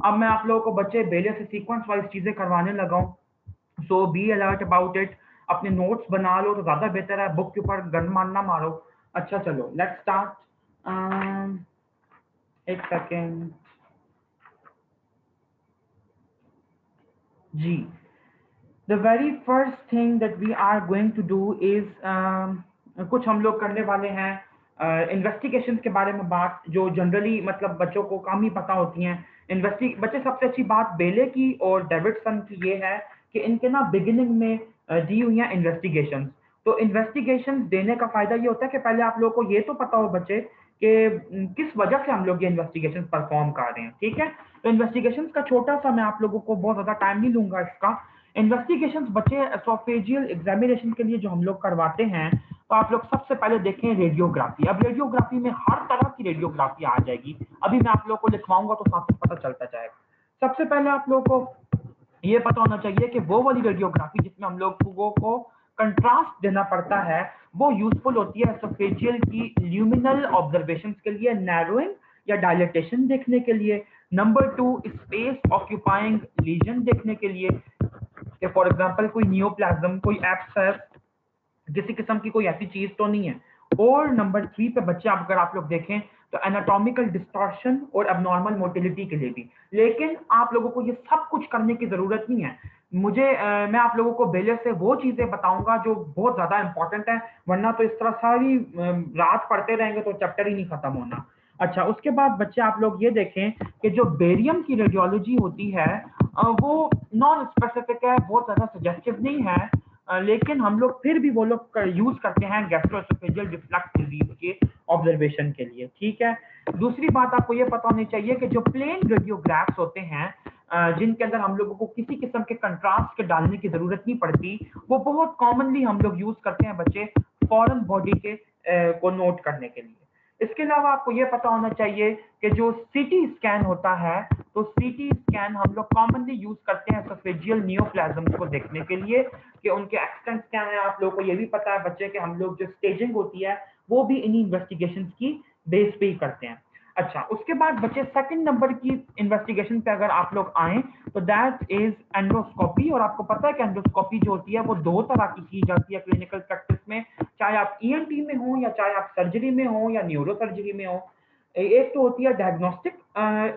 अब मैं आप लोगों को बच्चे बेले से सीक्वेंस वाइज चीजें करवाने लगा हूँ, सो बी अलर्ट अबाउट इट। अपने नोट्स बना लो तो ज्यादा बेहतर है, बुक के ऊपर गन मारना मारो। अच्छा चलो लेट्स स्टार्ट। एक सेकेंड जी। The very first thing that we are going to do is कुछ हम लोग करने वाले हैं इन्वेस्टिगेशन के बारे में बात, जो जनरली मतलब बच्चों को कम ही पता होती हैं। इन्वेस्टि बच्चे सबसे अच्छी बात बेले की और डेविडसन की ये है कि इनके ना बिगिनिंग में दी हुई हैं इन्वेस्टिगेशन। तो इन्वेस्टिगेशन देने का फायदा ये होता है कि पहले आप लोगों को ये तो पता हो बच्चे कि किस वजह से हम लोग ये इन्वेस्टिगेशन परफॉर्म कर रहे हैं, ठीक है। तो इन्वेस्टिगेशन का छोटा सा, मैं आप लोगों को बहुत ज्यादा टाइम नहीं लूंगा इसका। इन्वेस्टिगेशंस बच्चे एसोफेजियल एग्जामिनेशन के लिए जो हम लोग करवाते हैं, तो आप लोग सबसे पहले देखें रेडियोग्राफी। अब रेडियोग्राफी में हर तरह की रेडियोग्राफी आ जाएगी, अभी मैं आप लोगों को लिखवाऊंगा तो साथ ही पता चलता जाएगा। सबसे पहले आप लोगों को ये पता होना चाहिए कि वो वाली रेडियोग्राफी जिसमें हम लोगों को कंट्रास्ट देना पड़ता है, वो यूजफुल होती है एसोफेजियल की ल्यूमिनल ऑब्जर्वेशंस के लिए, नैरोइंग या डायलेटेशन देखने के लिए। Number two, space occupying lesion देखने के लिए, कि फॉर एग्जांपल कोई नियोप्लाज्म, कोई एब्सेस, किसी किस्म की कोई ऐसी चीज तो नहीं है। और नंबर थ्री पे बच्चे अगर आप लोग देखें तो एनाटॉमिकल डिस्टॉर्शन और एबनॉर्मल मोटिलिटी के लिए भी। लेकिन आप लोगों को ये सब कुछ करने की जरूरत नहीं है। मैं आप लोगों को बेले से वो चीजें बताऊंगा जो बहुत ज्यादा इंपॉर्टेंट है, वरना तो इस तरह सारी रात पढ़ते रहेंगे तो चैप्टर ही नहीं खत्म होना। अच्छा, उसके बाद बच्चे आप लोग ये देखें कि जो बेरियम की रेडियोलॉजी होती है वो नॉन स्पेसिफिक है, बहुत ज्यादा सजेस्टिव नहीं है। लेकिन हम लोग फिर भी वो लोग यूज करते हैं गैस्ट्रोएसोफेजियल रिफ्लक्स डिजीज के ऑब्जर्वेशन के लिए, ठीक है। दूसरी बात आपको ये पता होनी चाहिए कि जो प्लेन रेडियोग्राफ्स होते हैं जिनके अंदर हम लोगों को किसी किस्म के कंट्रास्ट के डालने की जरूरत नहीं पड़ती, वो बहुत कॉमनली हम लोग यूज करते हैं बच्चे फॉरेन बॉडी के को नोट करने के लिए। इसके अलावा आपको ये पता होना चाहिए कि जो सीटी स्कैन होता है, तो सीटी स्कैन हम लोग कॉमनली यूज करते हैं एसोफेजियल नियोप्लाज्म को देखने के लिए कि उनके एक्सटेंट क्या है। आप लोगों को ये भी पता है बच्चे कि हम लोग जो स्टेजिंग होती है वो भी इन्हीं इन्वेस्टिगेशन की बेस पे ही करते हैं। अच्छा, उसके बाद बच्चे सेकंड नंबर की इन्वेस्टिगेशन पे अगर आप लोग आए तो दैट इज एंडोस्कोपी। और आपको पता है कि एंडोस्कोपी जो होती है वो दो तरह की जाती है क्लिनिकल प्रैक्टिस में, चाहे आप ईएनटी में हो या चाहे आप सर्जरी में हो या न्यूरो सर्जरी में हो। एक तो होती है डायग्नोस्टिक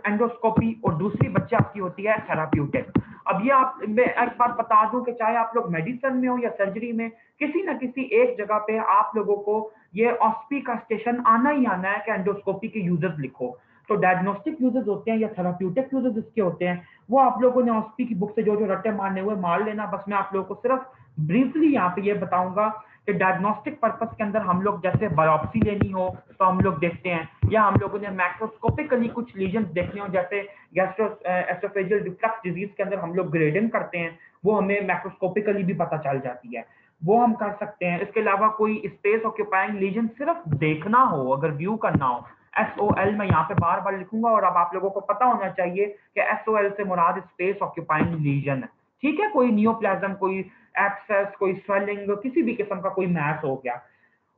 एंडोस्कोपी और दूसरी बच्चे आपकी होती है थेराप्यूटिक। अब ये आप, मैं एक बात बता दूं कि चाहे आप लोग मेडिसिन में हो या सर्जरी में, किसी ना किसी एक जगह पे आप लोगों को ये ऑस्पी का स्टेशन आना ही आना है कि एंडोस्कोपी के यूजेस लिखो। तो डायग्नोस्टिक यूजेस होते हैं या थेराप्यूटिक यूजेस इसके होते हैं, वो आप लोगों ने ऑस्पी की बुक से जो जो रट्टे मारने हुए मार लेना। बस मैं आप लोगों को सिर्फ ब्रीफली यहाँ पे ये बताऊंगा कि डायग्नोस्टिक पर्पस के अंदर हम लोग जैसे बायोप्सी लेनी हो तो हम लोग देखते हैं, या हम लोगों ने मैक्रोस्कोपिकली कुछ लीजन देखने हो जैसे गैस्ट्रो एसोफेजियल रिफ्लक्स डिजीज के अंदर हम लोग ग्रेडिंग करते हैं, वो हमें मैक्रोस्कोपिकली भी पता चल जाती है, वो हम कर सकते हैं। इसके अलावा कोई स्पेस ऑक्यूपाइंग लीजन सिर्फ देखना हो, अगर व्यू करना हो, SOL मैं यहाँ पे बार बार लिखूंगा और अब आप लोगों को पता होना चाहिए कि SOL से मुराद स्पेस ऑक्यूपाइंग लीजन है, ठीक है। कोई नियोप्लाज्म, कोई एब्सेस, कोई स्वेलिंग, किसी भी किस्म का कोई मैस हो गया।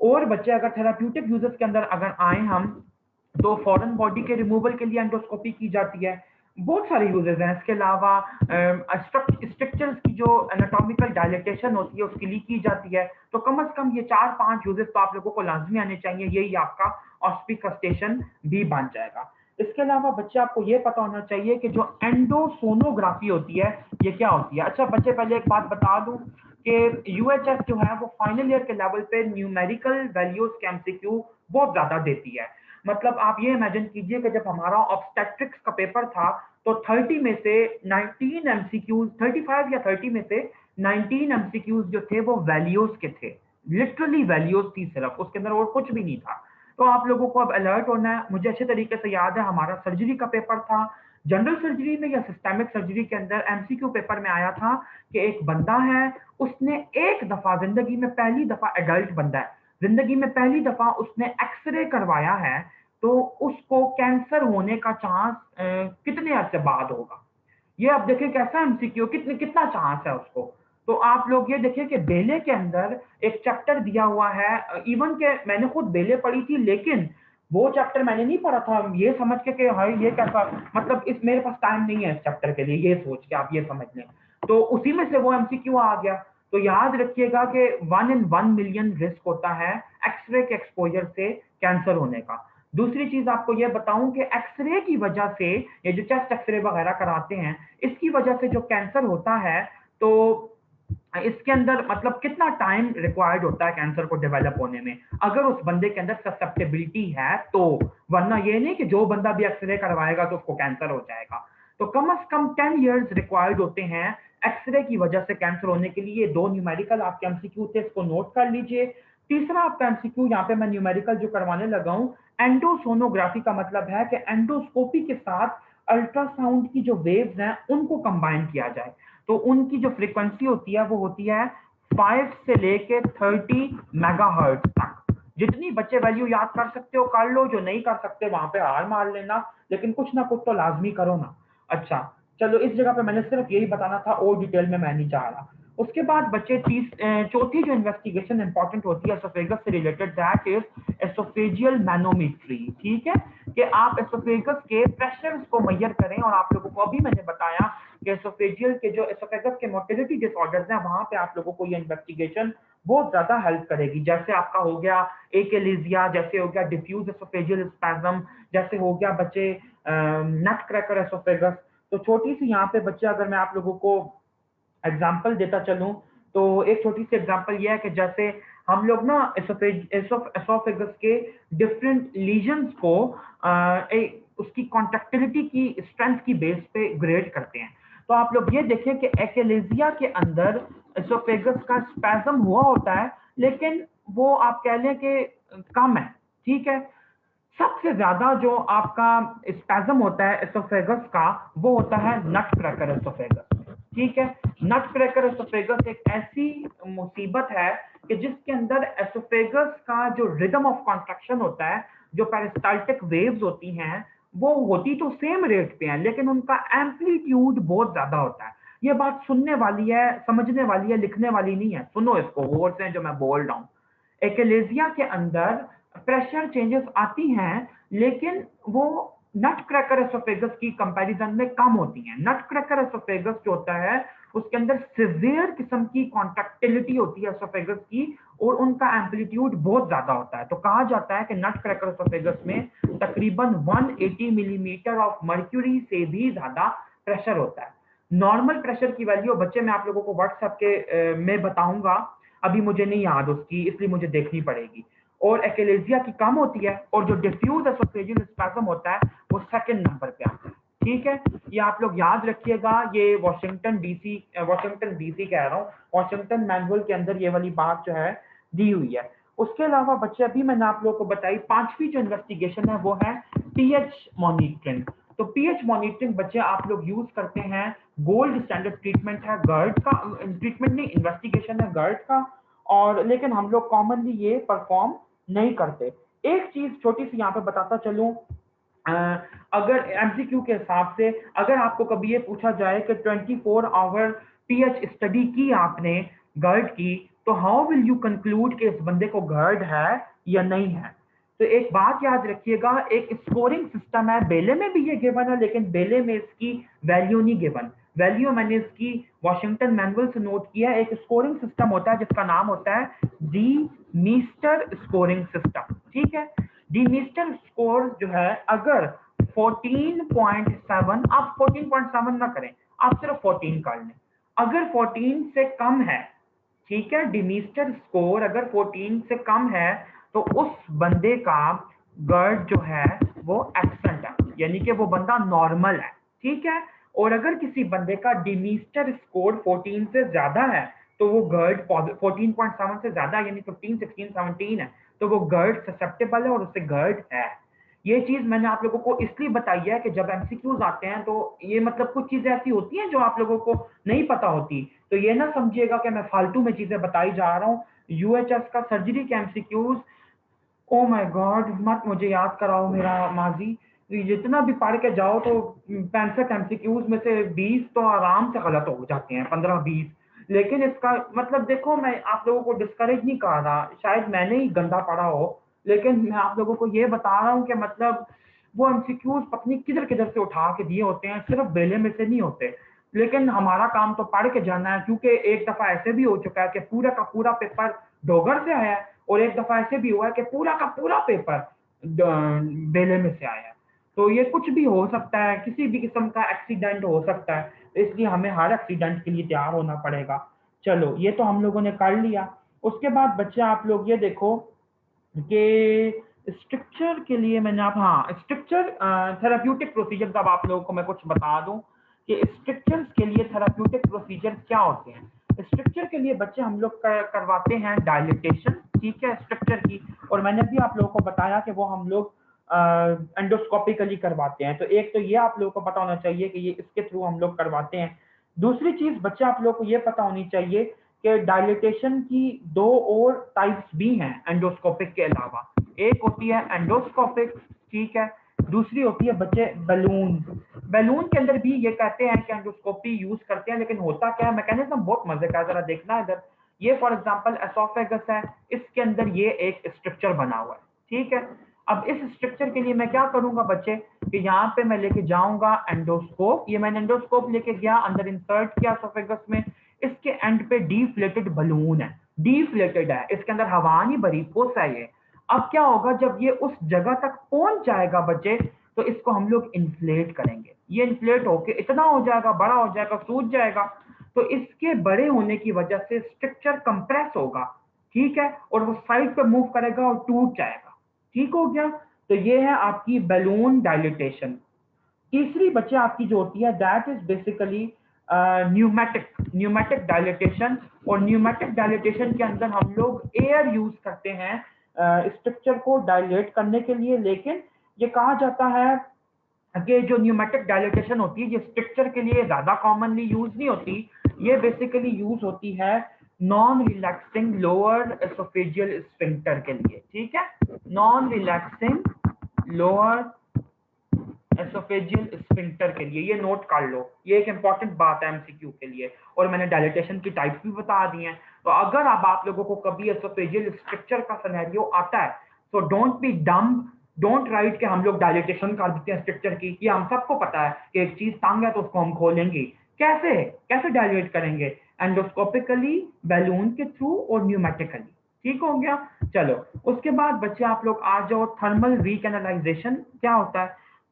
और बच्चे अगर थेराप्यूटिक यूजेस के अंदर अगर आए हम, तो फॉरेन बॉडी के रिमूवल के लिए एंडोस्कोपी की जाती है। बहुत सारे यूजेस हैं। इसके अलावा स्ट्रक्चर्स की जो एनाटॉमिकल डायलेटेशन होती है उसके लिए की जाती है। तो कम से कम ये 4-5 यूजेस तो आप लोगों को लाजमी आने चाहिए, यही आपका ऑस्पिक का स्टेशन भी बन जाएगा। इसके अलावा बच्चे आपको ये पता होना चाहिए कि जो एंडोसोनोग्राफी होती है ये क्या होती है। अच्छा बच्चे, पहले एक बात बता दूं कि यूएचएस जो है वो फाइनल ईयर के लेवल पे न्यूमेरिकल वैल्यूज के एमसीक्यू बहुत ज्यादा देती है। मतलब आप ये इमेजिन कीजिए कि जब हमारा ऑब्स्टेट्रिक्स का पेपर था तो 30 में से 19 एमसीक्यूज, 35 या 30 में से 19 एमसीक्यूज जो थे वो वैल्यूज के थे, लिटरली वैल्यूज थी सिर्फ, उसके अंदर और कुछ भी नहीं था। तो आप लोगों को अब अलर्ट होना है। मुझे अच्छे तरीके से याद है हमारा सर्जरी का पेपर था, जनरल सर्जरी में या सिस्टेमिक सर्जरी के अंदर एमसीक्यू पेपर में आया था कि एक बंदा है, उसने एक दफा जिंदगी में पहली दफा, एडल्ट बंदा है, जिंदगी में पहली दफा उसने एक्सरे करवाया है, तो उसको कैंसर होने का चांस कितने अरसे बाद होगा। ये आप देखें कैसा एमसीक्यू, कितना चांस है उसको। तो आप लोग ये देखिए कि बेले के अंदर एक चैप्टर दिया हुआ है, इवन के मैंने खुद बेले पढ़ी थी, लेकिन वो चैप्टर मैंने नहीं पढ़ा था ये समझ के कि हाय ये कैसा, मतलब इस मेरे पास टाइम नहीं है इस चैप्टर के लिए, ये सोच के आप ये समझ लें। तो उसी में से वो एमसीक्यू आ गया। तो याद रखिएगा कि 1 in 1 मिलियन रिस्क होता है एक्सरे के एक्सपोजर से कैंसर होने का। दूसरी चीज आपको ये बताऊं कि एक्सरे की वजह से, ये जो चेस्ट एक्सरे वगैरह कराते हैं, इसकी वजह से जो कैंसर होता है, तो इसके अंदर मतलब कितना टाइम रिक्वायर्ड होता है कैंसर को डेवलप होने में, अगर उस बंदे के अंदर ससेप्टेबिलिटी है तो। वरना ये नहीं कि जो बंदा भी एक्सरे करवाएगा तो उसको कैंसर हो जाएगा। तो कम से कम 10 इयर्स रिक्वायर्ड होते हैं एक्सरे की वजह से कैंसर होने के लिए। दो न्यूमेरिकल आपके एमसीक्यू थे, इसको नोट कर लीजिए। तीसरा आपका एमसीक्यू यहाँ पे मैं न्यूमेरिकल जो करवाने लगा हूँ, एंडोसोनोग्राफी का मतलब है कि एंडोस्कोपी के साथ अल्ट्रासाउंड की जो वेव्स हैं उनको कंबाइन किया जाए। तो उनकी जो फ्रीक्वेंसी होती है वो होती है 5 से लेके 30 मेगाहर्ट्ज तक। जितनी बच्चे वैल्यू याद कर सकते हो कर लो, जो नहीं कर सकते वहां पे हार मान लेना, लेकिन कुछ ना कुछ तो लाजमी करो ना। अच्छा, चलो इस जगह पे मैंने सिर्फ यही बताना था, और डिटेल में मैं नहीं जा रहा। उसके बाद बच्चे चौथी जो इन्वेस्टिगेशन इंपॉर्टेंट होती है एसोफेगस से related, that is oesophageal manometry. ठीक है, कि आप एसोफेगस के प्रेशर को मेजर करें। और आप लोगों को अभी मैंने बताया कि एसोफेजियल के जो एसोफेगस के मोटिलिटी डिसऑर्डर्स हैं वहां पे आप लोगों को ये इन्वेस्टिगेशन बहुत ज्यादा हेल्प करेगी। जैसे आपका हो गया एकेलेजिया, जैसे हो गया डिफ्यूज एसोफेजियल स्पैज्म, जैसे हो गया बच्चे नट क्रैकर एसोफेगस। तो छोटी सी यहाँ पे बच्चे, अगर मैं आप लोगों को एग्जाम्पल देता चलूं, तो एक छोटी सी एग्जाम्पल ये है कि जैसे हम लोग ना एसोफेगस के डिफरेंट लीजन्स को उसकी कॉन्ट्रैक्टिलिटी की स्ट्रेंथ की बेस पे ग्रेड करते हैं। तो आप लोग ये देखें कि एक्लेजिया के अंदर एसोफेगस का स्पैज्म हुआ होता है, लेकिन वो आप कह लें कि कम है। ठीक है, सबसे ज्यादा जो आपका स्पैज्म होता है एसोफेगस का वो होता है नट क्रैकर एसोफेगस। ठीक है, नट क्रैकर एसोफेगस एक ऐसी मुसीबत है कि जिसके अंदर एसोफेगस का जो रिदम ऑफ कॉन्ट्रैक्शन होता है, जो पेरिस्टाल्टिक वेव्स होती हैं, वो होती तो सेम रेट पे हैं, लेकिन उनका एम्पलीट्यूड बहुत ज्यादा होता है। ये बात सुनने वाली है, समझने वाली है, लिखने वाली नहीं है। सुनो इसको गौर से जो मैं बोल रहा हूँ। एक्लेजिया के अंदर प्रेशर चेंजेस आती हैं, लेकिन वो नट क्रैकर एसोफेगस की कंपैरिजन में कम होती हैं। नट क्रैकर एसोफेगस जो होता है उसके अंदर सिवियर किस्म की कॉन्ट्रैक्टिलिटी होती है एसोफेगस की, और उनका एम्पलीट्यूड बहुत ज्यादा होता है। तो कहा जाता है कि नट क्रैकर एसोफेगस में तकरीबन 180 मिलीमीटर ऑफ मर्क्यूरी से भी ज्यादा प्रेशर होता है। नॉर्मल प्रेशर की वैल्यू बच्चे मैं आप लोगों को व्हाट्सएप के में बताऊंगा, अभी मुझे नहीं याद उसकी, इसलिए मुझे देखनी पड़ेगी। और एक्लेजिया की कम होती है, और जो डिफ्यूज एसोफेजियल स्पैज्म होता है वो सेकंड नंबर पे आता है। ठीक है, ये आप लोग याद रखिएगा। ये वॉशिंगटन डीसी कह रहा हूँ, वॉशिंगटन मैनुअल के अंदर ये वाली बात जो है दी हुई है। उसके अलावा बच्चे अभी मैंने आप लोगों को बताई पांचवी जो इन्वेस्टिगेशन है वो है पीएच मॉनिटरिंग। तो पीएच मॉनिटरिंग बच्चे आप लोग यूज करते हैं, गोल्ड स्टैंडर्ड ट्रीटमेंट है गर्ड का, ट्रीटमेंट नहीं इन्वेस्टिगेशन है गर्ड का, और लेकिन हम लोग कॉमनली ये परफॉर्म नहीं करते। एक चीज छोटी सी यहाँ पे बताता चलूं, अगर एमसीक्यू के हिसाब से अगर आपको कभी ये पूछा जाए कि 24 आवर पीएच स्टडी की आपने गर्ड की, तो हाउ विल यू कंक्लूड कि इस बंदे को गर्ड है या नहीं है। तो एक बात याद रखिएगा, एक स्कोरिंग सिस्टम है, बेले में भी ये गिवन है, लेकिन बेले में इसकी वैल्यू नहीं गिवन। वैल्यू मैंने इसकी वॉशिंगटन मैनुअल से नोट किया। एक स्कोरिंग सिस्टम होता है जिसका नाम होता है डी मीस्टर स्कोरिंग सिस्टम। ठीक है, डी मीस्टर स्कोर जो है, अगर 14.7, आप 14.7 ना करें, आप सिर्फ 14 कर लें। अगर 14 से कम है, ठीक है, डिमीस्टर स्कोर अगर 14 से कम है, तो उस बंदे का गर्ड जो है वो एक्सेंट है, यानी कि वो बंदा नॉर्मल है। ठीक है, और अगर किसी बंदे का डिमीस्टर स्कोर 14 से ज्यादा है, तो वो गर्ड 14.7 से ज्यादा यानी 15, 16, 17 है, तो वो गर्ड ससेप्टेबल है और उससे गर्ड है। ये चीज मैंने आप लोगों को इसलिए बताई है कि जब एमसीक्यूज आते हैं तो ये मतलब कुछ चीजें ऐसी होती हैं जो आप लोगों को नहीं पता होती। तो ये ना समझिएगा कि मैं फालतू में चीजें बताई जा रहा हूँ। यूएचएस का सर्जरी के एमसीक्यूज, ओ माय गॉड, मत मुझे याद कराओ मेरा माजी। जितना भी पढ़ के जाओ तो 65 एमसीक्यूज में से 20 तो आराम से गलत हो जाते हैं, 15-20। लेकिन इसका मतलब देखो, मैं आप लोगों को डिस्करेज नहीं कर रहा, शायद मैंने ही गंदा पढ़ा हो, लेकिन मैं आप लोगों को ये बता रहा हूँ कि मतलब वो एमसीक्यूज पत्नी किधर किधर से उठा के दिए होते हैं, सिर्फ बेले में से नहीं होते। लेकिन हमारा काम तो पढ़ के जाना है, क्योंकि एक दफा ऐसे भी हो चुका है कि पूरा का पूरा पेपर डोगर से आया है, और एक दफा ऐसे भी हुआ है कि पूरा का पूरा पेपर बेले में से आया है। तो ये कुछ भी हो सकता है, किसी भी किस्म का एक्सीडेंट हो सकता है, तो इसलिए हमें हर एक्सीडेंट के लिए तैयार होना पड़ेगा। चलो ये तो हम लोगों ने कर लिया। उसके बाद बच्चे आप लोग ये देखो कि स्ट्रक्चर के लिए मैंने आप, हाँ स्ट्रक्चर थेराप्यूटिक प्रोसीजर, अब आप लोगों को मैं कुछ बता दूं कि स्ट्रक्चर्स के लिए थेराप्यूटिक प्रोसीजर क्या होते हैं। स्ट्रक्चर के लिए बच्चे हम लोग करवाते हैं डायलिटेशन, ठीक है, स्ट्रक्चर की। और मैंने भी आप लोगों को बताया कि वो हम लोग एंडोस्कोपिकली करवाते हैं। तो एक तो ये आप लोगों को पता होना चाहिए कि ये इसके थ्रू हम लोग करवाते हैं। दूसरी चीज बच्चे आप लोगों को ये पता होनी चाहिए कि डायलिटेशन की दो और टाइप्स भी हैं एंडोस्कोपिक के अलावा। एक होती है एंडोस्कोपिक, ठीक है, दूसरी होती है बच्चे बैलून। बैलून के अंदर भी ये कहते हैं कि एंडोस्कोपी यूज करते हैं, लेकिन होता क्या है, मैकेनिज्म बहुत मजे का, जरा देखना इधर। ये फॉर एग्जांपल एसोफेगस है, इसके अंदर ये एक स्ट्रक्चर बना हुआ है, ठीक है। अब इस स्ट्रक्चर के लिए मैं क्या करूंगा बच्चे कि यहाँ पे मैं लेके जाऊंगा एंडोस्कोप। ये मैंने एंडोस्कोप लेके गया, अंदर इंसर्ट किया एसोफेगस में। इसके एंड पे डीफ्लेटेड बलून है, डीफ्लेटेड है, इसके अंदर हवा नहीं भरी, पुश है ये। अब क्या होगा जब ये उस जगह तक पहुंच जाएगा बच्चे, तो इसको हम लोग इन्फ्लेट करेंगे। ये इन्फ्लेट होके इतना हो जाएगा, बड़ा हो जाएगा, सूज जाएगा। तो इसके बड़े होने की वजह से स्ट्रक्चर कंप्रेस होगा, ठीक है, और वो साइड पे मूव करेगा और टूट जाएगा। ठीक हो गया। तो ये है आपकी बैलून डायलिटेशन। तीसरी बच्चे आपकी जो होती है that is basically pneumatic, pneumatic dilatation. और न्यूमेटिक डायलिटेशन के अंदर हम लोग एयर यूज करते हैं स्ट्रक्चर को डायलेट करने के लिए। लेकिन ये कहा जाता है कि जो न्यूमेटिक डायलिटेशन होती है ये स्ट्रक्चर के लिए ज्यादा कॉमनली यूज नहीं होती। ये बेसिकली यूज होती है non relaxing lower oesophageal sphincter के लिए, ठीक है, non relaxing lower oesophageal sphincter के लिए। ये नोट कर लो, ये एक इंपॉर्टेंट बात है एमसीक्यू के लिए। और मैंने डायलिटेशन की टाइप भी बता दी हैं। तो अगर अब आप लोगों को कभी एसोफेजियल स्ट्रक्चर का सिनेरियो आता है, तो डोंट बी डम, डोंट राइट कि हम लोग डायलिटेशन कर देते हैं स्ट्रक्चर की। ये हम सबको पता है कि एक चीज तंग है तो उसको हम खोलेंगे। कैसे कैसे डायलेट करेंगे? एंडोस्कोपिकली, बैलून के थ्रू और न्यूमेटिकली। ठीक हो गया। चलो उसके बाद बच्चे आप लोग आ जाओ थर्मल रीकैनालाइजेशन क्या होता है।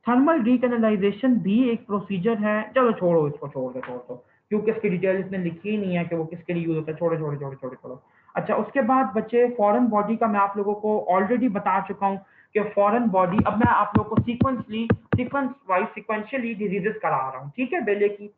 थर्मल रिकैनालाइजेशन भी एक प्रोसीजर है। चलो छोड़ो इसको, छोड़ दो क्योंकि इसकी डिटेल इसमें लिखी ही नहीं है कि वो किसके लिए यूज होता है। छोड़ो। अच्छा उसके बाद बच्चे फॉरेन बॉडी का मैं आप लोगों को ऑलरेडी बता चुका हूँ कि फॉरेन बॉडी, अब मैं आप लोगों को सीक्वेंस वाइज सिक्वेंशियली डिजीजेस करा रहा हूँ, ठीक है, बेले की।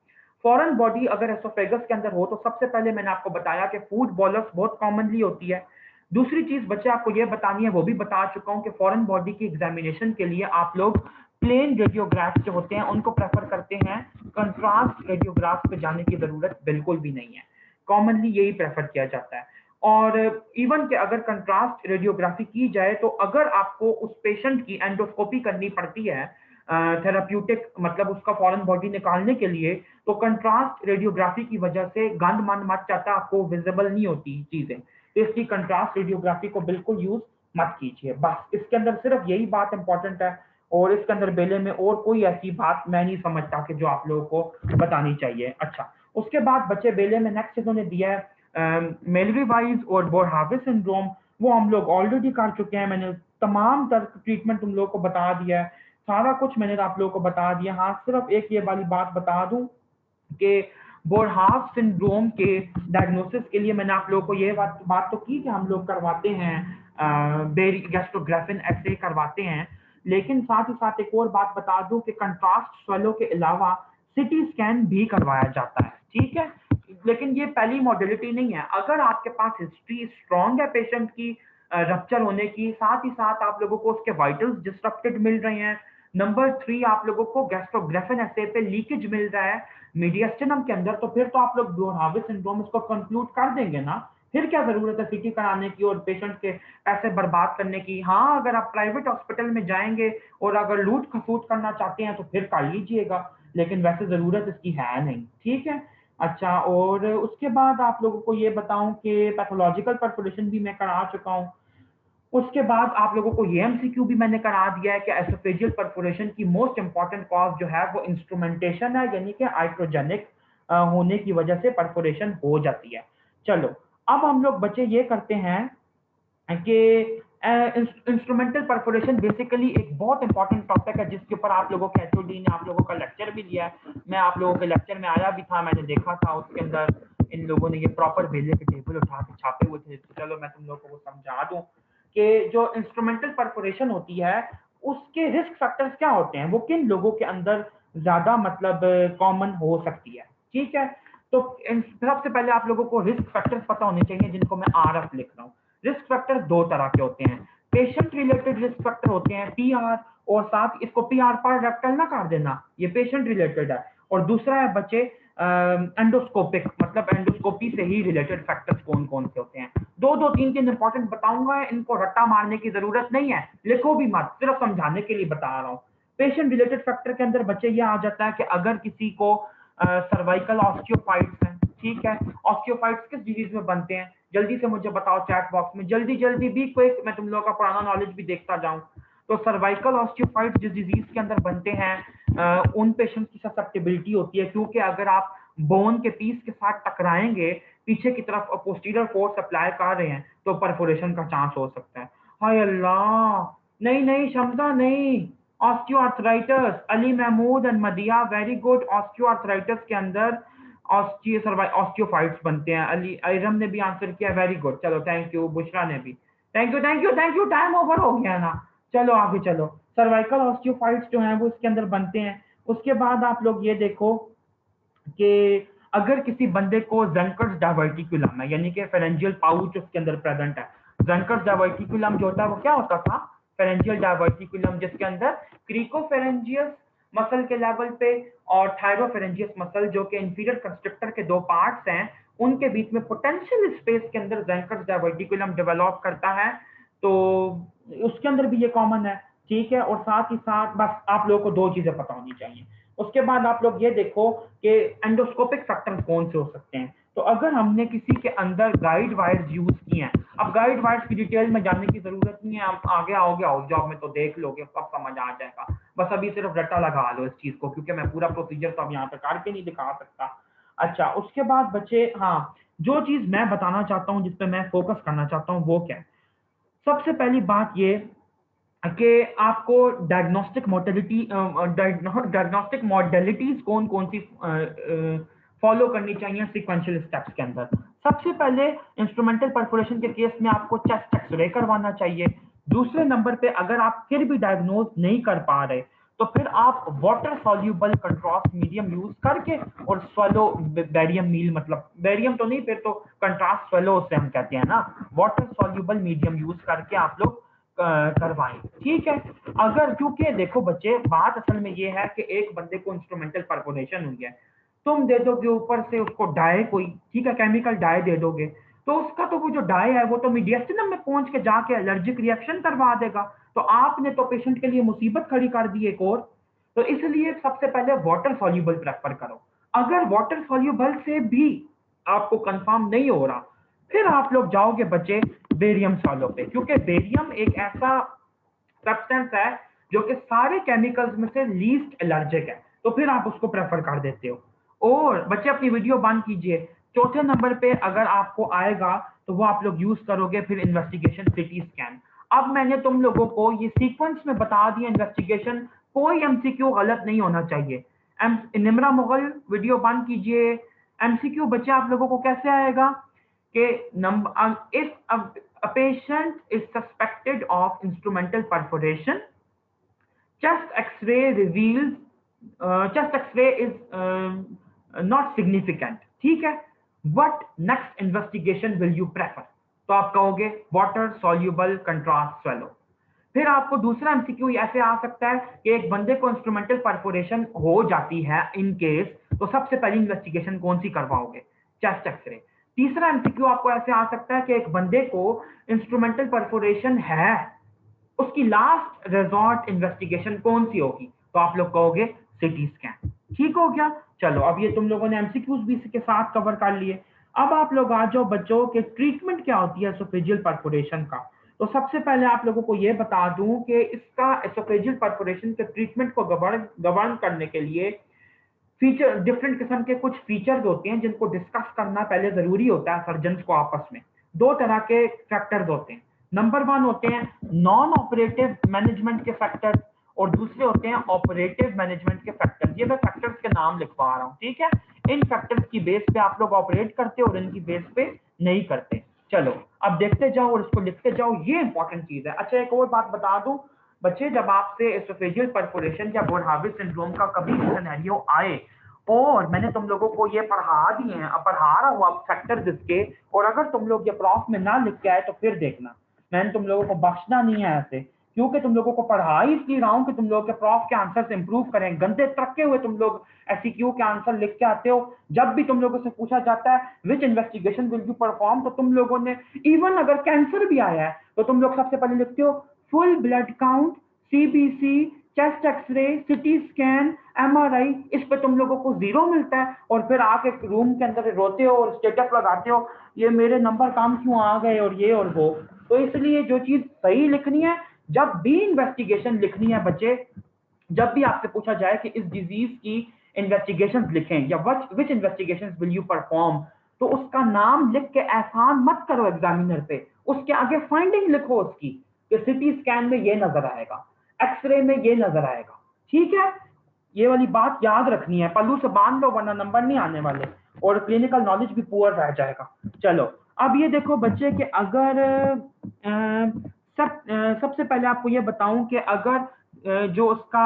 फॉरेन बॉडी अगर एसोफेगस के अंदर हो तो सबसे पहले मैंने आपको बताया कि फूड बॉलर्स बहुत कॉमनली होती है। दूसरी चीज बच्चे आपको ये बतानी है, वो भी बता चुका हूँ कि फॉरेन बॉडी की एग्जामिनेशन के लिए आप लोग प्लेन रेडियोग्राफ जो होते हैं उनको प्रेफर करते हैं। कंट्रास्ट रेडियोग्राफ पे जाने की जरूरत बिल्कुल भी नहीं है, कॉमनली यही प्रेफर किया जाता है। और इवन के अगर कंट्रास्ट रेडियोग्राफी की जाए तो अगर आपको उस पेशेंट की एंडोस्कोपी करनी पड़ती है थेराप्यूटिक, मतलब उसका फॉरेन बॉडी निकालने के लिए, तो कंट्रास्ट रेडियोग्राफी की वजह से गंद मन मच जाता, आपको विजिबल नहीं होती चीजें। तो इसकी कंट्रास्ट रेडियोग्राफी को बिल्कुल यूज मत कीजिए। बस इसके अंदर सिर्फ यही बात इंपॉर्टेंट है, और इसके अंदर बेले में और कोई ऐसी बात मैं नहीं समझता कि जो आप लोगों को बतानी चाहिए। अच्छा उसके बाद बच्चे बेले में नेक्स्ट इन्होंने दिया है मेलरी वाइज और बोरहावे सिंड्रोम। वो हम लोग ऑलरेडी कर चुके हैं, मैंने तमाम तरह का ट्रीटमेंट तुम लोगों को बता दिया है, सारा कुछ मैंने आप लोगों को बता दिया। हाँ सिर्फ एक ये वाली बात बता दूं कि बोरहाव सिंड्रोम के डायग्नोसिस के लिए मैंने आप लोगों को ये बात तो की कि हम लोग करवाते हैं बेरी गैस्ट्रोग्राफिन ऐसे करवाते हैं। लेकिन साथ ही साथ एक और बात बता दूं कि कंट्रास्ट स्वेलो के अलावा सिटी स्कैन भी करवाया जाता है, ठीक है। लेकिन ये पहली मॉडलिटी नहीं है। अगर आपके पास हिस्ट्री स्ट्रांग है पेशेंट की रप्चर होने की, साथ ही साथ आप लोगों को उसके वाइटल्स डिस्टरप्टेड मिल रहे हैं, नंबर 3 आप लोगों को गैस्ट्रोग्राफिन ऐसे पे लीकेज मिल रहा है मीडियस्टिनम के अंदर, तो फिर तो आप लोग बोरहावे सिंड्रोम इसको कंक्लूड कर देंगे ना। फिर क्या जरूरत है सीटी कराने की और पेशेंट के पैसे बर्बाद करने की। हाँ अगर आप प्राइवेट हॉस्पिटल में जाएंगे और अगर लूट खसूट करना चाहते हैं तो फिर कर लीजिएगा, लेकिन वैसे जरूरत इसकी है नहीं, ठीक है। अच्छा और उसके बाद आप लोगों को ये बताऊं कि पैथोलॉजिकल परफोरेशन भी मैं करा चुका हूँ। उसके बाद आप लोगों को ये एमसीक्यू भी मैंने करा दिया है कि एसोफेजियल परफोरेशन की मोस्ट इंपॉर्टेंट कॉज जो है वो इंस्ट्रूमेंटेशन है, यानी कि आइट्रोजेनिक होने की वजह से परफोरेशन हो जाती है। चलो, अब हम लोग बच्चे ये करते हैं कि इंस्ट्रूमेंटल परफोरेशन बेसिकली एक बहुत इंपॉर्टेंट टॉपिक है जिसके ऊपर आप लोगों के एचओडी ने आप लोगों का लेक्चर भी लिया है। मैं आप लोगों के लेक्चर में आया भी था, मैंने देखा था उसके अंदर इन लोगों ने ये प्रॉपर भेजे के टेबल उठा के छापे हुए थे। तो चलो मैं तुम लोगों को समझा दूं कि जो इंस्ट्रूमेंटल परफोरेशन होती है उसके रिस्क फैक्टर्स क्या होते हैं, वो किन लोगों के अंदर ज्यादा मतलब कॉमन हो सकती है। ठीक है, तो सबसे पहले आप लोगों को रिस्क फैक्टर्स पता होने चाहिए जिनको मैं आरएफ लिख रहा हूँ। रिस्क फैक्टर दो तरह के होते हैं, पेशेंट रिलेटेड रिस्क फैक्टर होते हैं पीआर, और साथ इसको पीआर पर रेक्टल ना कर देना, ये पेशेंट रिलेटेड है। और दूसरा है बच्चे एंडोस्कोपिक, मतलब एंडोस्कोपी से ही रिलेटेड फैक्टर्स कौन कौन से होते हैं। दो दो तीन तीन इंपॉर्टेंट बताऊंगा, इनको रट्टा मारने की जरूरत नहीं है, लिखो भी मत, सिर्फ समझाने के लिए बता रहा हूँ। पेशेंट रिलेटेड फैक्टर के अंदर बच्चे ये आ जाता है कि अगर किसी को सर्वाइकल ऑस्टियोफाइट्स हैं, ठीक है, ऑस्टियोफाइट्स किस डिजीज में बनते हैं, जल्दी से मुझे बताओ चैट बॉक्स में, जल्दी जल्दी भी, क्विक, मैं तुम लोगों का पुराना नॉलेज भी देखता जाऊं। तो सर्वाइकल ऑस्टियोफाइट्स जिस डिजीज के अंदर बनते हैं उन पेशेंट की ससेप्टेबिलिटी होती है, क्योंकि अगर आप बोन के पीस के साथ टकराएंगे, पीछे की तरफ पोस्टीरियर फोर्स अप्लाई कर रहे हैं, तो परफोरेशन का चांस हो सकता है। हाय अल्लाह, नहीं नहीं शमसा नहीं, osteoarthritis, Ali Mahmood and Madiya, very good. Osteoarthritis के अंदर ऑस्टियोफाइट्स बनते हैं। अली अरम ने भी आंसर किया, वेरी गुड, चलो थैंक यू। बुशरा ने भी, thank you thank you thank you, time over हो गया ना। चलो आगे चलो, सर्वाइकल ऑस्टियोफाइट्स जो हैं वो इसके अंदर बनते हैं। उसके बाद आप लोग ये देखो कि अगर किसी बंदे को ज़ंकर्स डायवर्टिकुलम है, यानी कि फेरेंजियल पाउच उसके अंदर प्रेजेंट है। ज़ंकर्स डायवर्टिकुलम जो होता है वो क्या होता था, फेरेंजियल डायवर्टिकुलम, जिसके अंदर क्रिकोफेरेंजियस मसल के लेवल पे और थायरोफेरेंजियस मसल, जो कि इंफीरियर कंस्ट्रक्टर के दो पार्ट्स हैं, उनके बीच में पोटेंशियल स्पेस के अंदर ज़ंकर्स डायवर्टिकुलम डेवलप करता है। तो उसके अंदर भी ये कॉमन है, ठीक है। और साथ ही साथ बस आप लोगों को दो चीजें पता होनी चाहिए। उसके बाद आप लोग ये देखो कि एंडोस्कोपिक फैक्टर कौन से हो सकते हैं। तो अगर हमने किसी के अंदर गाइड वायर्स यूज किए हैं, अब गाइड वायर्स की डिटेल में जानने की जरूरत नहीं है, आप आगे आओगे हाउस जॉब में तो देख लोगे, सब समझ आ जाएगा। बस अभी सिर्फ रट्टा लगा लो इस चीज को, क्योंकि मैं पूरा प्रोसीजर तो अब यहाँ पे करके नहीं दिखा सकता। अच्छा, उसके बाद बच्चे, हाँ, जो चीज मैं बताना चाहता हूँ, जिसपे मैं फोकस करना चाहता हूँ, वो क्या है। सबसे पहली बात ये कि आपको डायग्नोस्टिक मोटेलिटी डायग्नोस्टिक मॉडलिटीज कौन कौन सी फॉलो करनी चाहिए सीक्वेंशियल स्टेप्स के अंदर। सबसे पहले इंस्ट्रूमेंटल परफोरेशन के केस में आपको चेस्ट एक्सरे करवाना चाहिए। दूसरे नंबर पे अगर आप फिर भी डायग्नोज नहीं कर पा रहे, तो फिर आप water soluble contrast medium use करके और स्वेलो बेरियम मील, मतलब बेरियम तो नहीं, फिर तो कंट्रास्ट स्वेलो से हम कहते हैं ना, वाटर सॉल्यूबल मीडियम यूज करके आप लोग करवाएं, ठीक है। अगर, क्योंकि देखो बच्चे, बात असल में ये है कि एक बंदे को इंस्ट्रूमेंटल परफोरेशन हुई है, तुम दे दोगे ऊपर से उसको डाई कोई, ठीक है, केमिकल डाई दे दोगे, तो उसका तो वो जो डाई है वो तो मीडियस्टिनम में पहुंच के जाके एलर्जिक रिएक्शन करवा देगा। तो आपने तो पेशेंट के लिए मुसीबत खड़ी कर दी एक और। तो इसलिए सबसे पहले वाटर सॉल्यूबल प्रेफर करो। अगर वाटर सॉल्यूबल से भी आपको कंफर्म नहीं हो रहा, फिर आप लोग जाओगे बच्चे बेरियम सॉलो पे, क्योंकि बेरियम एक ऐसा सब्सटेंस है जो कि सारे केमिकल्स में से लीस्ट एलर्जिक है, तो फिर आप उसको प्रेफर कर देते हो। और बच्चे अपनी वीडियो बंद कीजिए। चौथे नंबर पे अगर आपको आएगा तो वो आप लोग यूज करोगे फिर इन्वेस्टिगेशन सिटी स्कैन। अब मैंने तुम लोगों को ये सीक्वेंस में बता दिया इन्वेस्टिगेशन, कोई एमसीक्यू गलत नहीं होना चाहिए। निमरा मुगल वीडियो बंद कीजिए। एमसीक्यू बच्चे आप लोगों को कैसे आएगा कि number, if a patient is suspected of instrumental perforation, chest x-ray reveals chest x-ray is not significant, ठीक है, what next investigation will you prefer? तो आप कहोगे वाटर सॉल्यूबल कंट्रास्ट स्वेलो। फिर आपको दूसरा एमसीक्यू ऐसे आ सकता है कि एक बंदे को इंस्ट्रूमेंटल परफोरेशन हो जाती है इन केस, तो सबसे पहली इन्वेस्टिगेशन कौन सी करवाओगे, चेस्ट एक्सरे। तीसरा एमसीक्यू आपको ऐसे आ सकता है कि एक बंदे को इंस्ट्रूमेंटल परफोरेशन है, उसकी लास्ट रिजॉर्ट इन्वेस्टिगेशन कौन सी होगी, तो आप लोग कहोगे सिटी स्कैन। ठीक हो गया। चलो, अब ये तुम लोगों ने एमसीक्यूज भी इसके साथ कवर कर लिए। अब आप लोग आ जाओ बच्चों के ट्रीटमेंट क्या होती है एसोफेजियल परफोरेशन का। तो सबसे पहले आप लोगों को ये बता दूं कि इसका एसोफेजियल परफोरेशन के ट्रीटमेंट को गवर्न करने के लिए फीचर डिफरेंट किस्म के कुछ फीचर्स होते हैं जिनको डिस्कस करना पहले जरूरी होता है सर्जन्स को आपस में। दो तरह के फैक्टर्स होते हैं। नंबर वन होते हैं नॉन ऑपरेटिव मैनेजमेंट के फैक्टर्स और दूसरे होते हैं ऑपरेटिव मैनेजमेंट के फैक्टर्स। ये मैं फैक्टर्स के नाम लिखवा रहा हूँ, ठीक है। इन फैक्टर्स की बेस पे आप लोग ऑपरेट करते हो और इनकी बेस पे नहीं करते। चलो अब देखते जाओ और इसको लिखते जाओ, ये इंपॉर्टेंट चीज है। अच्छा एक और बात बता दूं बच्चे, जब आपसे एसोफेजियल परफोरेशन या बोरहाविस सिंड्रोम का कभी भी सिनेरियो आए और मैंने तुम लोगों को ये पढ़ा दिए हैं, अब पढ़ा रहा हूँ अब फैक्टर्स इसके, और अगर तुम लोग ये प्रॉफ में ना लिख के आए तो फिर देखना मैंने तुम लोगों को बख्शना नहीं है ऐसे, क्योंकि तुम लोगों को पढ़ा ही इसलिए रहा हूँ कि तुम लोग के प्रॉफ के आंसर इंप्रूव करें। गंदे तरक्के हुए तुम लोग एससीक्यू के आंसर लिख के आते हो। जब भी तुम लोगों से पूछा जाता है विच इन्वेस्टिगेशन विल यू परफॉर्म, तो तुम लोगों ने इवन अगर कैंसर भी आया है तो तुम लोग सबसे पहले लिखते हो full blood count, CBC, chest x-ray, CT scan, MRI. इस पे तुम लोगों को 0 मिलता है और फिर आके रूम के अंदर रोते हो और स्टेटस लगाते हो ये मेरे नंबर कम क्यों आ गए और ये और वो। तो इसलिए जो चीज सही लिखनी है, जब भी इन्वेस्टिगेशन लिखनी है बच्चे, जब भी आपसे पूछा जाए कि इस डिजीज की इन्वेस्टिगेशंस लिखें या विच इन्वेस्टिगेशंस विल यू परफॉर्म, तो उसका नाम लिख के एहसान मत करो एग्जामिनर पे, उसके आगे फाइंडिंग लिखो उसकी कि सिटी स्कैन में ये नजर आएगा, एक्सरे में ये नजर आएगा, ठीक है। ये वाली बात याद रखनी है, पल्लू से बांध लो वरना नंबर नहीं आने वाले और क्लिनिकल नॉलेज भी पुअर रह जाएगा। चलो अब ये देखो बच्चे कि अगर सबसे पहले आपको ये बताऊं कि अगर जो उसका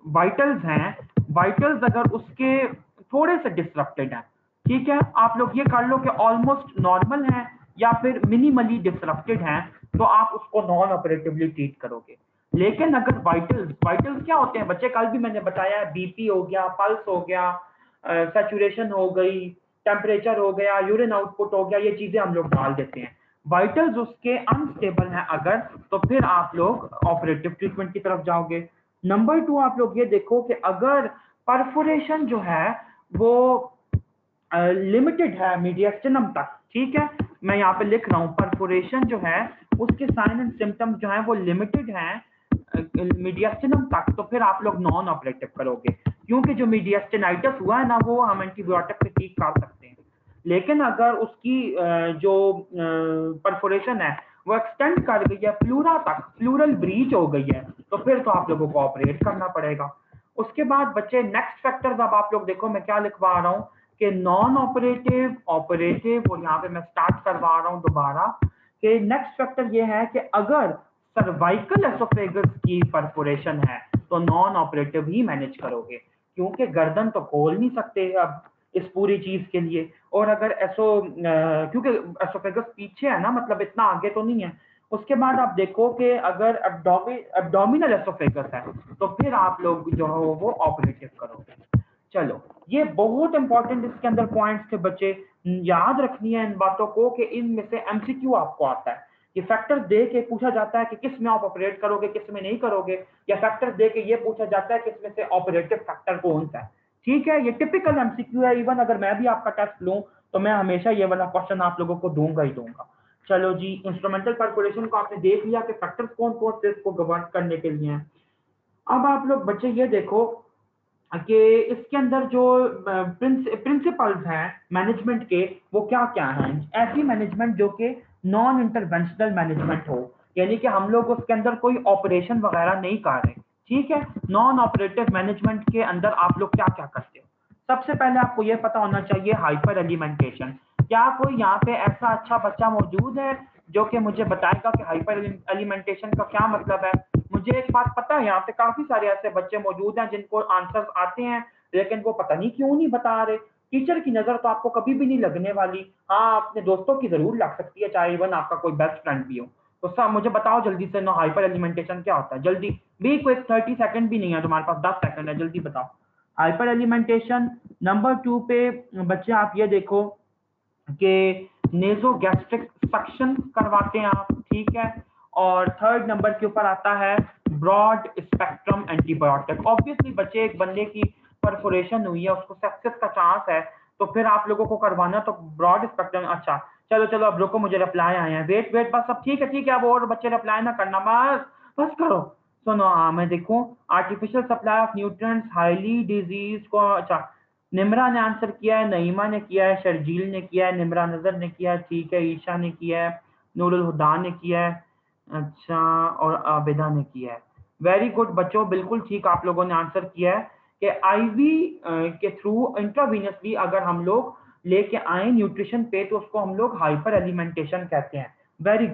वाइटल्स हैं, वाइटल्स अगर उसके थोड़े से डिसरप्टेड हैं, ठीक है, आप लोग ये कर लो कि ऑलमोस्ट नॉर्मल हैं या फिर मिनिमली डिसरप्टेड हैं, तो आप उसको नॉन ऑपरेटिवली ट्रीट करोगे। लेकिन अगर वाइटल्स वाइटल्स क्या होते हैं बच्चे, कल भी मैंने बताया, बीपी हो गया, पल्स हो गया, सैचुरेशन हो गई, टेम्परेचर हो गया, यूरिन आउटपुट हो गया, ये चीजें हम लोग डाल देते हैं। वाइटल्स उसके अनस्टेबल हैं अगर, तो फिर आप लोग ऑपरेटिव ट्रीटमेंट की तरफ जाओगे। नंबर 2 आप लोग ये देखो कि अगर परफोरेशन जो है वो लिमिटेड है मीडियस्टिनम तक, ठीक है, मैं यहाँ पे लिख रहा हूँ परफोरेशन जो है उसके साइन एंड सिम्टम्स जो है वो लिमिटेड हैं मीडियस्टिनम तक, तो फिर आप लोग नॉन ऑपरेटिव करोगे, क्योंकि जो मीडियस्टिनाइटिस हुआ है ना वो हम एंटीबायोटिक से ठीक कर सकते हैं। लेकिन अगर उसकी जो परफोरेशन है वो एक्सटेंड कर गई है प्लूरा तक, प्लूरल ब्रीच हो गई है, तो फिर तो आप लोगों को ऑपरेट करना पड़ेगा। उसके बाद बच्चे नेक्स्ट फैक्टर्स अब आप लोग देखो मैं क्या लिखवा रहा हूँ कि नॉन ऑपरेटिव, ऑपरेटिव, और यहाँ पे मैं स्टार्ट करवा रहा हूँ दोबारा कि नेक्स्ट फैक्टर ये है कि अगर सर्वाइकल एसोफेगस की परफोरेशन है तो नॉन ऑपरेटिव ही मैनेज करोगे, क्योंकि गर्दन तो खोल नहीं सकते अब इस पूरी चीज के लिए, और अगर क्योंकि एसोफेगस पीछे है ना, मतलब इतना आगे तो नहीं है। उसके बाद आप देखो कि अगर एब्डोमिनल एसोफेगस है तो फिर आप लोग जो हो वो ऑपरेटिव करोगे। चलो ये बहुत इंपॉर्टेंट इसके अंदर पॉइंट्स थे बच्चे, याद रखनी है इन बातों को कि इनमें से एमसीक्यू आपको आता है। ये फैक्टर दे के पूछा जाता है कि किस में आप ऑपरेट करोगे किस में नहीं करोगे, या फैक्टर दे के ये पूछा जाता है किस में से ऑपरेटिव फैक्टर कौन सा है, ठीक है। ये टिपिकल एमसीक्यू है, इवन अगर मैं भी आपका टेस्ट लूं तो मैं हमेशा ये वाला क्वेश्चन आप लोगों को दूंगा ही दूंगा। चलो जी, इंस्ट्रूमेंटल परफोरेशन को आपने देख लिया कि फैक्टर्स कौन कौन से इसको गवर्न करने के लिए हैं। अब आप लोग बच्चे ये देखो कि इसके अंदर जो प्रिंसिपल्स हैं मैनेजमेंट के वो क्या क्या हैं। ऐसी मैनेजमेंट जो कि नॉन इंटरवेंशनल मैनेजमेंट हो, यानी कि हम लोग उसके अंदर कोई ऑपरेशन वगैरह नहीं कर रहे, ठीक है। नॉन ऑपरेटिव मैनेजमेंट के अंदर आप लोग क्या क्या करते हो। सबसे पहले आपको यह पता होना चाहिए हाइपर एलिमेंटेशन। क्या कोई यहाँ पे ऐसा अच्छा बच्चा मौजूद है जो कि मुझे बताएगा कि हाइपर एलिमेंटेशन का क्या मतलब है। मुझे एक बात पता है, यहाँ पे काफी सारे ऐसे बच्चे मौजूद हैं जिनको आंसर्स आते हैं लेकिन वो पता नहीं क्यों नहीं बता रहे। टीचर की नजर तो आपको कभी भी नहीं लगने वाली, हाँ अपने दोस्तों की जरूर लग सकती है, चाहे इवन आपका कोई बेस्ट फ्रेंड भी हो। तो सब मुझे बताओ जल्दी से, नो हाइपर एलिमेंटेशन क्या होता है, जल्दी भी, कोई 30 सेकंड भी नहीं है तुम्हारे पास, 10 सेकंड है, जल्दी बताओ हाइपर एलिमेंटेशन। नंबर 2 पे बच्चे आप ये देखो कि नेजोगैस्ट्रिक सक्शन करवाते हैं आप, ठीक है। और थर्ड नंबर के ऊपर आता है ब्रॉड स्पेक्ट्रम एंटीबायोटिक। ऑब्वियसली बच्चे एक बंदे की परफोरेशन हुई है उसको सेप्सिस का चांस है, तो फिर आप लोगों को करवाना तो ब्रॉड स्पेक्ट्रम। अच्छा चलो चलो अब रुको, मुझे रिप्लाई आए हैं, वेट वेट बस, अब ठीक है अब और बच्चे रिप्लाई ना करना, बस बस करो। सुनो, हाँ मैं देखूं, artificial supply of nutrients highly disease को। अच्छा, निम्रा ने आंसर किया है, नईमा ने किया है, शर्जील ने किया है, निम्रा नजर ने किया है, ठीक है, ईशा ने किया है, नूरुल हुदा ने किया है, अच्छा, और आबिदा ने किया है। वेरी गुड बच्चों, बिल्कुल ठीक आप लोगों ने आंसर किया है कि आईवी के थ्रू इंट्रावीनसली अगर हम लोग लेके आए न्यूट्रिशन पे तो उसको हम लोग हाइपर एलिमेंटेशन कहते हैं। वेरी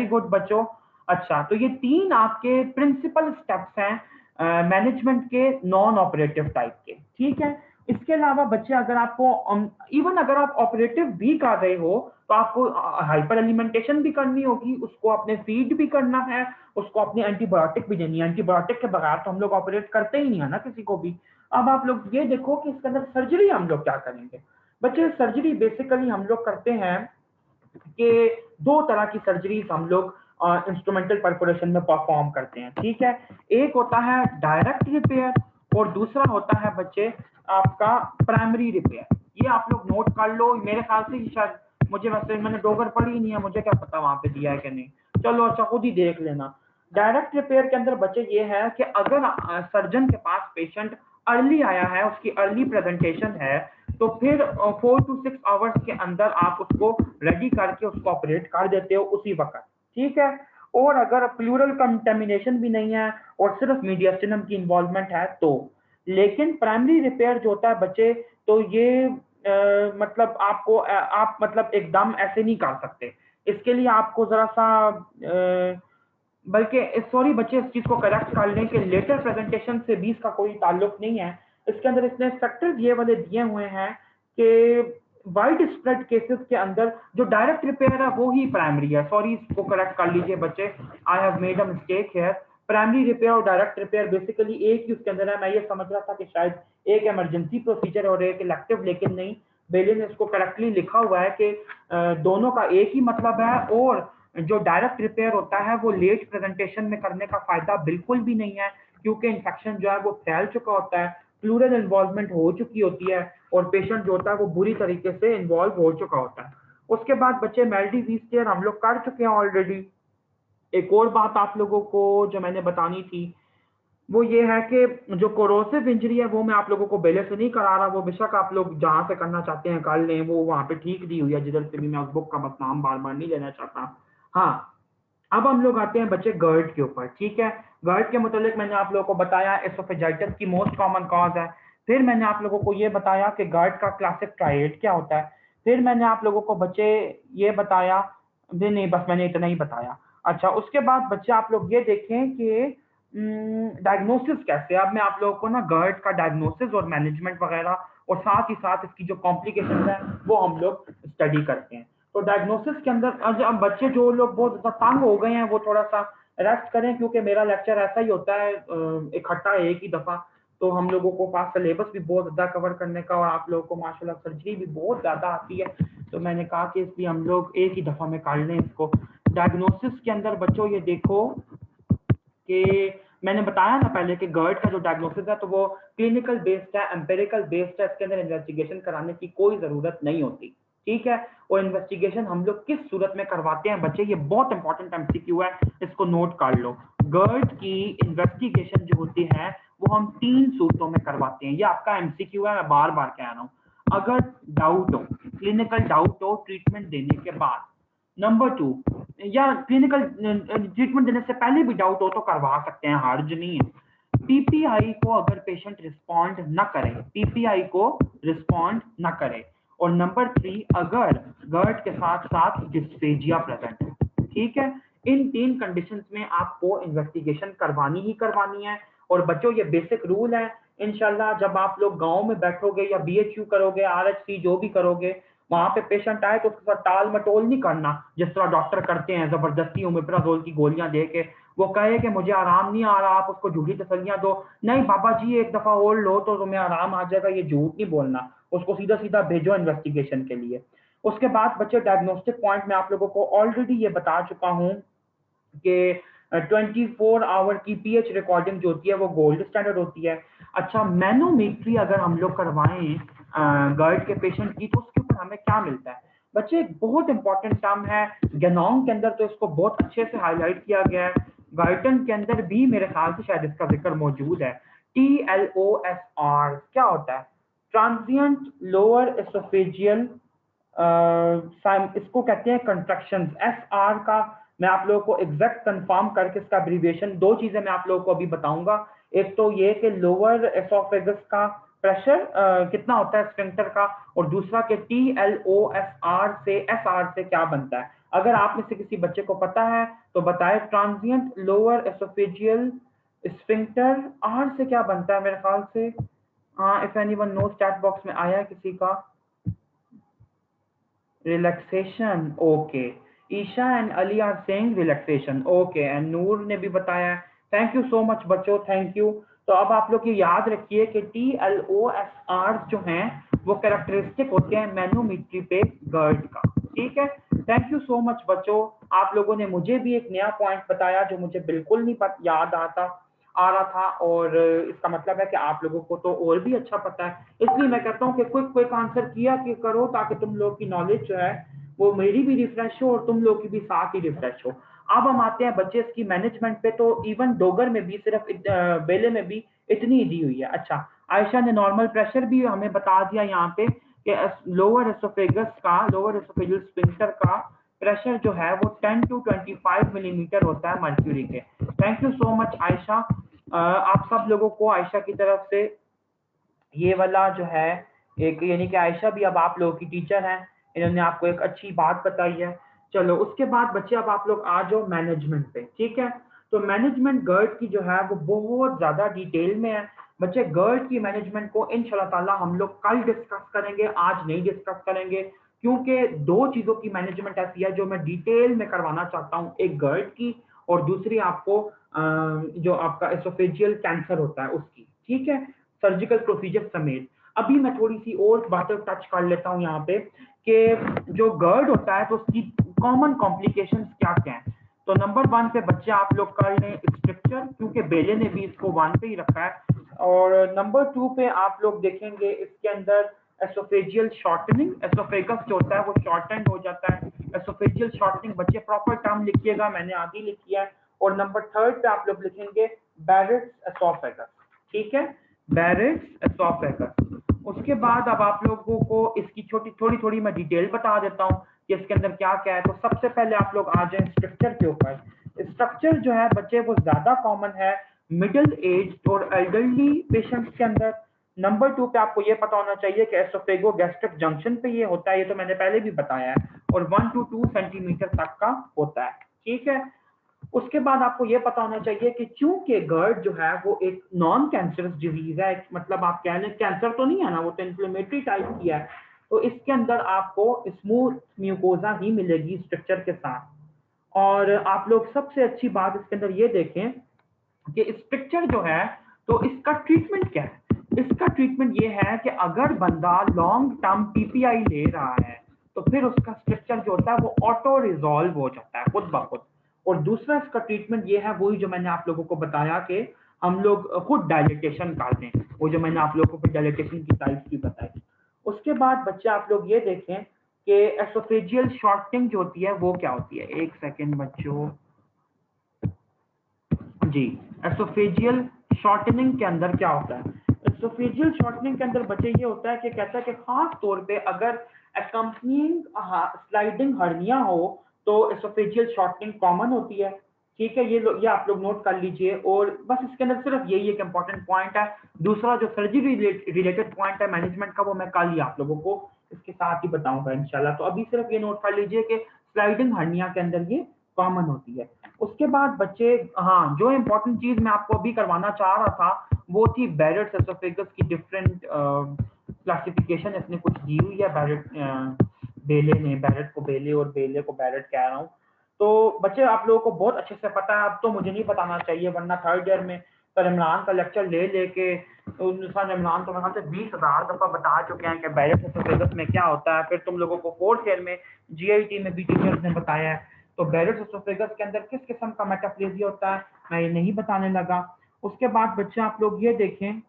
गुड बच्चों। अच्छा, तो ये 3 आपके प्रिंसिपल स्टेप्स हैं मैनेजमेंट के नॉन ऑपरेटिव टाइप के, ठीक है। इसके अलावा बच्चे अगर आपको इवन अगर आप ऑपरेटिव भी कर रहे हो तो आपको हाइपर एलिमेंटेशन भी करनी होगी, उसको अपने फीड भी करना है, उसको अपनी एंटीबायोटिक भी देनी है। एंटीबायोटिक के बगैर तो हम लोग ऑपरेट करते ही नहीं है ना किसी को भी। अब आप लोग ये देखो कि इसके अंदर सर्जरी हम लोग क्या करेंगे। बच्चे सर्जरी बेसिकली हम लोग करते हैं कि 2 तरह की सर्जरीज हम लोग इंस्ट्रूमेंटल परफोरेशन में परफॉर्म करते हैं, ठीक है। एक होता है डायरेक्ट रिपेयर और दूसरा होता है बच्चे आपका प्राइमरी रिपेयर। ये आप लोग नोट कर लो, मेरे ख्याल से शायद, मुझे वैसे मैंने डोगर पढ़ी नहीं है, मुझे क्या पता वहां पे दिया है कि नहीं, चलो अच्छा खुद ही देख लेना। डायरेक्ट रिपेयर के अंदर बच्चे ये है कि अगर सर्जन के पास पेशेंट अर्ली आया है, उसकी अर्ली प्रेजेंटेशन है, तो फिर 4 to 6 आवर्स के अंदर आप उसको रेडी करके उसको ऑपरेट कर देते हो उसी वक्त, ठीक है। और अगर प्लूरल कंटेमिनेशन भी नहीं है और सिर्फ मीडियस्टिनम की इन्वॉल्वमेंट है तो। लेकिन प्राइमरी रिपेयर जो होता है बच्चे, तो ये मतलब आपको आप मतलब एकदम ऐसे नहीं कर सकते, इसके लिए आपको जरा सा बल्कि सॉरी बच्चे, इस चीज को करेक्ट कर लें कि लेटर प्रेजेंटेशन से भी इसका कोई ताल्लुक नहीं है। इसके अंदर इसने फैक्टर्स ये वाले दिए हुए हैं कि वाइड स्प्रेड केसेस के अंदर जो डायरेक्ट रिपेयर है वो ही प्राइमरी है। सॉरी, इसको करेक्ट कर लीजिए बच्चे, I have made a mistake here. Primary repair और डायरेक्ट रिपेयर बेसिकली एक ही उसके अंदर है। मैं ये समझ रहा था कि शायद एक इमरजेंसी प्रोसीजर और एक इलेक्टिव, लेकिन नहीं, बेली ने इसको करेक्टली लिखा हुआ है कि दोनों का एक ही मतलब है। और जो डायरेक्ट रिपेयर होता है वो लेट प्रेजेंटेशन में करने का फायदा बिल्कुल भी नहीं है, क्योंकि इन्फेक्शन जो है वो फैल चुका होता है, प्लूरल इन्वॉल्वमेंट हो चुकी होती है और पेशेंट जो होता है वो बुरी तरीके से इन्वॉल्व हो चुका होता है। उसके बाद बच्चे मेल्डी वी स्टेयर हम लोग कर चुके हैं ऑलरेडी। एक और बात आप लोगों को जो मैंने बतानी थी वो ये है कि जो कोरोसिव इंजरी है वो मैं आप लोगों को पहले से नहीं करा रहा, वो बेशक आप लोग जहाँ से करना चाहते हैं कर लें, वो वहाँ पे ठीक दी हुई है जिधर से भी, मैं उस बुक का बस नाम बार बार नहीं लेना चाहता। हाँ, अब हम लोग आते हैं बच्चे गर्ड के ऊपर, ठीक है। गर्ड के मुतालिक मैंने आप लोगों को बताया एसोफेजाइटिस की मोस्ट कॉमन कॉज है। फिर मैंने आप लोगों को ये बताया कि गर्ड का क्लासिक ट्रायड क्या होता है। फिर मैंने आप लोगों को बच्चे ये बताया, भी नहीं बस मैंने इतना ही बताया। अच्छा, उसके बाद बच्चे आप लोग ये देखें कि डायग्नोसिस कैसे। अब मैं आप लोगों को ना गर्ड का डायग्नोसिस और मैनेजमेंट वगैरह और साथ ही साथ इसकी जो कॉम्प्लिकेशन है वो हम लोग स्टडी करते हैं। तो डायग्नोसिस के अंदर अब बच्चे जो लोग बहुत ज्यादा तंग हो गए हैं वो थोड़ा सा रेस्ट करें, क्योंकि मेरा लेक्चर ऐसा ही होता है इकट्ठा एक ही दफा। तो हम लोगों को पास सिलेबस भी बहुत ज्यादा कवर करने का और आप लोगों को माशाल्लाह सर्जरी भी बहुत ज्यादा आती है, तो मैंने कहा कि इसलिए हम लोग एक ही दफा में कर लें इसको। डायग्नोसिस के अंदर बच्चों ये देखो कि मैंने बताया ना पहले कि गर्ड का जो डायग्नोसिस है तो वो क्लिनिकल बेस्ड है, एम्पेरिकल बेस्ड है, इसके अंदर इन्वेस्टिगेशन कराने की कोई जरूरत नहीं होती, ठीक है। और इन्वेस्टिगेशन हम लोग किस सूरत में करवाते हैं बच्चे, ये बहुत इंपॉर्टेंट एमसीक्यू है, इसको नोट कर लो। गर्ड की इन्वेस्टिगेशन जो होती है वो हम 3 सूरतों में करवाते हैं, ये आपका एमसीक्यू है, मैं बार बार कह रहा हूँ। अगर डाउट हो, क्लिनिकल डाउट हो ट्रीटमेंट देने के बाद, नंबर 2, या क्लिनिकल ट्रीटमेंट देने से पहले भी डाउट हो तो करवा सकते हैं, हर्ज नहीं है। पीपीआई को अगर पेशेंट रिस्पॉन्ड न करे, पीपीआई को रिस्पॉन्ड न करे। और नंबर 3, अगर गर्ड के साथ साथ डिस्फेजिया प्रेजेंट है, ठीक है। इन 3 कंडीशंस में आपको इन्वेस्टिगेशन करवानी ही करवानी है। और बच्चों ये बेसिक रूल है, इंशाल्लाह जब आप लोग गांव में बैठोगे या बीएचयू करोगे, आरएचसी जो भी करोगे, वहां पे पेशेंट आए तो उसके साथ टाल मटोल नहीं करना जिस तरह डॉक्टर करते हैं, जबरदस्ती ओमेप्राजोल की गोलियां दे के वो कहे कि मुझे आराम नहीं आ रहा, आप उसको झूठी तसल्लियां दो। नहीं बाबा जी, एक दफा और लो तो तुम्हें आराम आ जाएगा, ये झूठ नहीं बोलना, उसको सीधा सीधा भेजो इन्वेस्टिगेशन के लिए। उसके बाद बच्चे डायग्नोस्टिक पॉइंट में आप लोगों को ऑलरेडी ये बता चुका हूँ कि 24 आवर की पीएच रिकॉर्डिंग जो होती है वो गोल्ड स्टैंडर्ड होती है। अच्छा, मैनोमेट्री अगर हम लोग करवाएं GERD के पेशेंट की, तो उसके ऊपर हमें क्या मिलता है। बच्चे एक बहुत इंपॉर्टेंट टर्म है, गेनोम के अंदर तो इसको बहुत अच्छे से हाईलाइट किया गया है, गाइटन के अंदर भी मेरे ख्याल से शायद इसका जिक्र मौजूद है। TLOSR क्या होता है? ट्रांजिएंट लोअर एसोफेजियल, इसको कहते हैं कंट्रक्शन। SR का मैं आप लोगों को एग्जैक्ट कंफर्म करके इसका एब्रीविएशन, दो चीजें मैं आप लोगों को अभी बताऊंगा। एक तो ये कि लोअर एसोफेगस का प्रेशर कितना होता है स्फिंक्टर का, और दूसरा कि TLOSR से SR से क्या बनता है। अगर आप में से किसी बच्चे को पता है तो बताए, transient lower oesophageal sphincter R से क्या बनता है मेरे ख्याल से। If anyone knows, chat box में आया है किसी का? Relaxation, okay. Isha and Ali are saying relaxation, okay, and Noor ने भी बताया। थैंक यू सो मच बच्चों, थैंक यू। तो अब आप लोग ये याद रखिए कि TLOSR जो हैं वो कैरेक्टरिस्टिक होते हैं मैनोमीट्री पे GERD का, ठीक है। थैंक यू सो मच बच्चों, आप लोगों ने मुझे भी एक नया पॉइंट बताया जो मुझे बिल्कुल नहीं याद आता आ रहा था, और इसका मतलब है कि आप लोगों को तो और भी अच्छा पता है। इसलिए मैं कहता हूँ कि क्विक क्विक आंसर किया कि करो, ताकि तुम लोग की नॉलेज जो है वो मेरी भी रिफ्रेश हो और तुम लोग की भी साथ ही रिफ्रेश हो। अब हम आते हैं बच्चे की मैनेजमेंट पे। तो इवन डोगर में भी सिर्फ बेले में भी इतनी दी हुई है। अच्छा, आयशा ने नॉर्मल प्रेशर भी हमें बता दिया यहाँ पे कि लोअर एसोफेगस का, लोअर एसोफेजियल स्फिंक्टर का प्रेशर जो है वो 10 to 25 मिलीमीटर होता है मर्क्यूरी के। Thank you so much Ayesha. आप सब लोगों को आयशा की तरफ से ये वाला जो है एक, यानी कि आयशा भी अब आप लोगों की टीचर हैं, इन्होंने आपको एक अच्छी बात बताई है। चलो उसके बाद बच्चे अब आप लोग आ जाओ मैनेजमेंट पे, ठीक है। तो मैनेजमेंट GERD की जो है वो बहुत ज्यादा डिटेल में है। बच्चे GERD की मैनेजमेंट को इंशाल्लाह ताला हम लोग कल डिस्कस करेंगे, आज नहीं डिस्कस करेंगे, क्योंकि दो चीजों की मैनेजमेंट ऐसी है जो मैं डिटेल में करवाना चाहता हूँ, एक GERD की और दूसरी आपको जो आपका एसोफेजियल कैंसर होता है उसकी, ठीक है, सर्जिकल प्रोसीजर समेत। अभी मैं थोड़ी सी और बातें टच कर लेता हूँ यहाँ पे कि जो GERD होता है तो उसकी कॉमन कॉम्प्लिकेशंस क्या क्या हैं। तो नंबर 1 पे बच्चे आप लोग कर लें स्ट्रक्चर, क्योंकि बेले ने भी इसको 1 पे ही रखा है। और नंबर 2 पे आप लोग देखेंगे इसके अंदर एसोफेजियल शॉर्टनिंग, एसोफेगस जो होता है वो शॉर्टेंड हो जाता है। एसोफेजियल शॉर्टनिंग बच्चे प्रॉपर टर्म लिखिएगा, मैंने आगे लिखी है। और नंबर 3 पे आप लोग लिखेंगे बैरेट्स एसोफेगस, ठीक है, बैरेट्स एसोफेगस। उसके बाद अब आप लोगों को इसकी छोटी थोड़ी थोड़ी मैं डिटेल बता देता हूँ कि इसके अंदर क्या क्या है। तो सबसे पहले आप लोग आ जाएं स्ट्रक्चर के ऊपर। स्ट्रक्चर जो है बच्चे वो ज्यादा कॉमन है मिडिल एज और एल्डरली पेशेंट्स के अंदर। नंबर 2 पे आपको ये पता होना चाहिए कि एसोफेगो गैस्ट्रिक जंक्शन पे ये होता है, ये तो मैंने पहले भी बताया है, और 1 to 2 सेंटीमीटर तक का होता है, ठीक है। उसके बाद आपको ये पता होना चाहिए कि चूंकि GERD जो है वो एक नॉन कैंसरस डिजीज है, मतलब आप कह लें कैंसर तो नहीं है ना, वो तो इन्फ्लेमेटरी टाइप की है, तो इसके अंदर आपको स्मूथ म्यूकोजा ही मिलेगी स्ट्रक्चर के साथ। और आप लोग सबसे अच्छी बात इसके अंदर ये देखें कि स्ट्रक्चर जो है तो इसका ट्रीटमेंट क्या है। इसका ट्रीटमेंट ये है कि अगर बंदा लॉन्ग टर्म PPI ले रहा है तो फिर उसका स्ट्रक्चर जो होता है वो ऑटो रिजॉल्व हो जाता है खुद ब खुद। और दूसरा इसका ट्रीटमेंट ये है, वही जो मैंने आप लोगों को बताया कि हम लोग खुद डायलिटेशन कर दें, वो जो मैंने आप लोगों को डायलिटेशन की टाइप्स भी बताई। उसके बाद बच्चे आप लोग ये देखें कि एसोफेजियल शॉर्टनिंग जो होती है वो क्या होती है। एक सेकेंड बच्चों जी, एसोफेजियल शॉर्टनिंग के अंदर क्या होता है। एसोफेजियल शॉर्टनिंग के अंदर बच्चे ये होता है कि कहता है कि खास तौर पे अगर अकम्पनिंग स्लाइडिंग हर्निया हो तो एसोफेजियल शॉर्टनिंग कॉमन होती है, ठीक है। ये आप लोग नोट कर लीजिए। और बस इसके अंदर सिर्फ यही एक इंपॉर्टेंट पॉइंट है। दूसरा जो सर्जरी रिलेटेड पॉइंट है मैनेजमेंट का वो मैं कल ही आप लोगों को इसके साथ ही बताऊंगा इंशाल्लाह। तो अभी सिर्फ ये नोट कर लीजिए कि स्लाइडिंग हर्निया के अंदर ये कॉमन होती है। उसके बाद बच्चे, हाँ, जो इम्पोर्टेंट चीज मैं आपको अभी करवाना चाह रहा था वो थी बैरेट्स एसोफेगस की डिफरेंट क्लासिफिकेशन इसने कुछ दी हुई है। बेले ने बैरेट को बेले और बेले को बैरेट कह रहा हूँ। तो बच्चे आप लोगों को बहुत अच्छे से पता है, अब तो मुझे नहीं बताना चाहिए, वरना थर्ड ईयर में सर इमरान का लेक्चर ले लेके सर इमरान तो मेरे से 20,000 दफा बता चुके हैं कि बैरेट्स एसोफेगस में क्या होता है। फिर तुम लोगों को फोर्थ ईयर में GIT में भी टीचर्स ने बताया है। तो बैरेट्स एसोफेगस के अंदर किस किस्म का मेटाप्लेजिया होता है मैं ये नहीं बताने लगा। उसके बाद बच्चे आप लोग ये देखें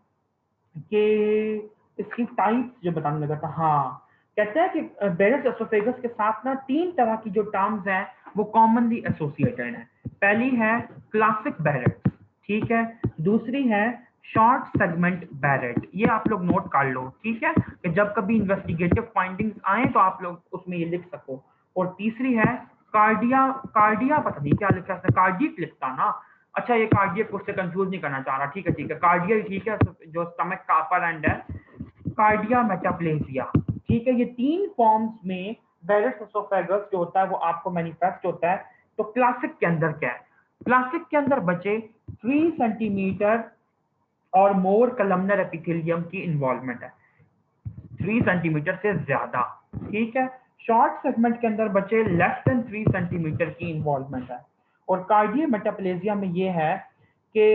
कि इसकी टाइप्स जो बताने लगा था, हाँ, कहता है कि बेरस एसोफेगस के साथ ना 3 तरह की जो टर्म्स हैं वो कॉमनली एसोसिएटेड हैं। पहली है क्लासिक बैरेट, ठीक है, दूसरी है शॉर्ट सेगमेंट बैरेट, ये आप लोग नोट कर लो, ठीक है, कि जब कभी इन्वेस्टिगेटिव फाइंडिंग्स आए तो आप लोग उसमें ये लिख सको। और तीसरी है कार्डिया, कार्डिया पता नहीं क्या लिखा है, कार्डियक लिखता ना, अच्छा ये कार्डियक उससे कंफ्यूज नहीं करना चाह रहा, ठीक है ठीक है, कार्डिया ही ठीक है, जो स्टमक का अपर एंड है, कार्डिया मेटाप्लेजिया, ठीक है। ये 3 फॉर्म्स में बेरस एसोफेगस जो होता है वो आपको मैनिफेस्ट होता है। तो क्लासिक के अंदर क्या है, क्लासिक के अंदर बचे 3 सेंटीमीटर और मोर कलमनर एपिथेलियम की इन्वॉल्वमेंट है, 3 सेंटीमीटर से ज्यादा, ठीक है। शॉर्ट सेगमेंट के अंदर बचे लेस देन 3 सेंटीमीटर की इन्वॉल्वमेंट है। और कार्डियो मेटाप्लेजिया में ये है कि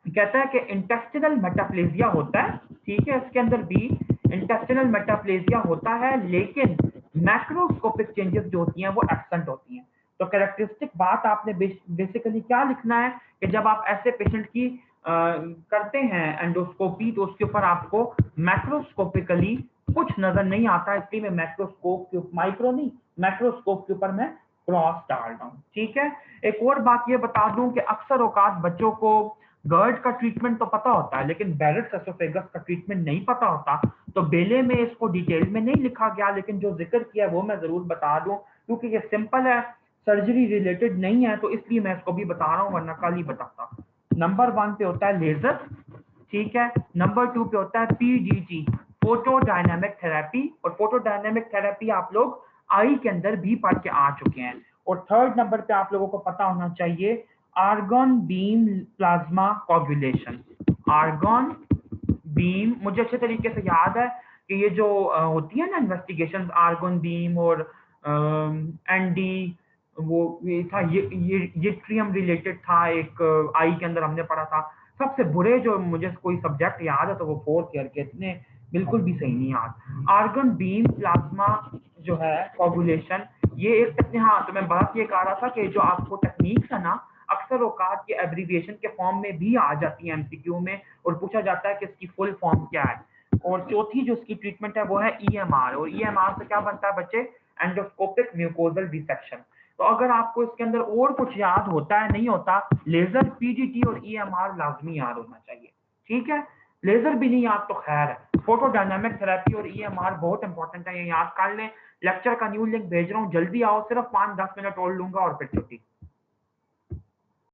कहता है कि इंटेस्टिनल मेटाप्लेजिया होता है, ठीक है, इसके अंदर भी इंटेस्टिनल मेटाप्लेजिया होता है, लेकिन मैक्रोस्कोपिक चेंजेस जो होती हैं वो एब्सेंट होती हैं। तो कैरेक्टरिस्टिक बात आपने बेसिकली क्या लिखना है कि जब आप ऐसे पेशेंट की करते हैं एंडोस्कोपी तो उसके ऊपर आपको मैक्रोस्कोपिकली कुछ नजर नहीं आता, इसलिए मैं मैक्रोस्कोप के माइक्रो नहीं मैक्रोस्कोप के ऊपर मैं क्रॉस डाल रहा हूँ, ठीक है। एक और बात ये बता दूं कि अक्सर औकात बच्चों को गर्ड का ट्रीटमेंट तो पता होता है लेकिन बेरस एसोफेगस का ट्रीटमेंट नहीं पता होता, तो बेले में इसको डिटेल में नहीं लिखा गया, लेकिन जो जिक्र किया वो मैं जरूर बता दूं क्योंकि ये सिंपल है, सर्जरी रिलेटेड नहीं है, तो इसलिए मैं इसको भी बता रहा हूँ वरना कल ही बताता। नंबर 1 पे होता है लेजर, ठीक है, नंबर 2 पे होता है पीडीटी, फोटो डायनामिक थेरेपी, और फोटो डायनामिक थेरेपी आप लोग आई के अंदर भी पढ़ के आ चुके हैं। और थर्ड नंबर पे आप लोगों को पता होना चाहिए argon beam plasma coagulation, argon beam मुझे अच्छे तरीके से याद है कि ये जो होती है ना इन्वेस्टिगेशन आर्गन बीम और एनडी, वो ये था, ये ट्रियम रिलेटेड था, एक आई के अंदर हमने पढ़ा था। सबसे बुरे जो मुझे कोई सब्जेक्ट याद है तो वो 4th ईयर के, इतने बिल्कुल भी सही नहीं याद। आर्गन बीम प्लाज्मा जो है कोगुलेशन, ये एक हाँ, तो मैं बात ये कह रहा था कि जो आपको टेक्निक्स है ना अक्सर औकात के एब्रीविएशन के फॉर्म में भी आ जाती है एमसीक्यू में, और पूछा जाता है कि इसकी फुल फॉर्म क्या है। और चौथी जो इसकी ट्रीटमेंट है वो है ईएमआर, और ईएमआर से क्या बनता है बच्चे, एंडोस्कोपिक म्यूकोजल डिसेक्शन। तो अगर आपको इसके अंदर और कुछ याद होता है नहीं होता, लेजर, पीडीटी और ईएमआर लाजमी याद होना चाहिए, ठीक है। लेजर भी नहीं याद तो खैर है, फोटो डायनामिक थेरेपी और ईएमआर बहुत इंपॉर्टेंट है, ये याद कर लें। लेक्चर का न्यू लिंक भेज रहा हूँ, जल्दी आओ, सिर्फ 5-10 मिनट और लूंगा और फिर छुट्टी।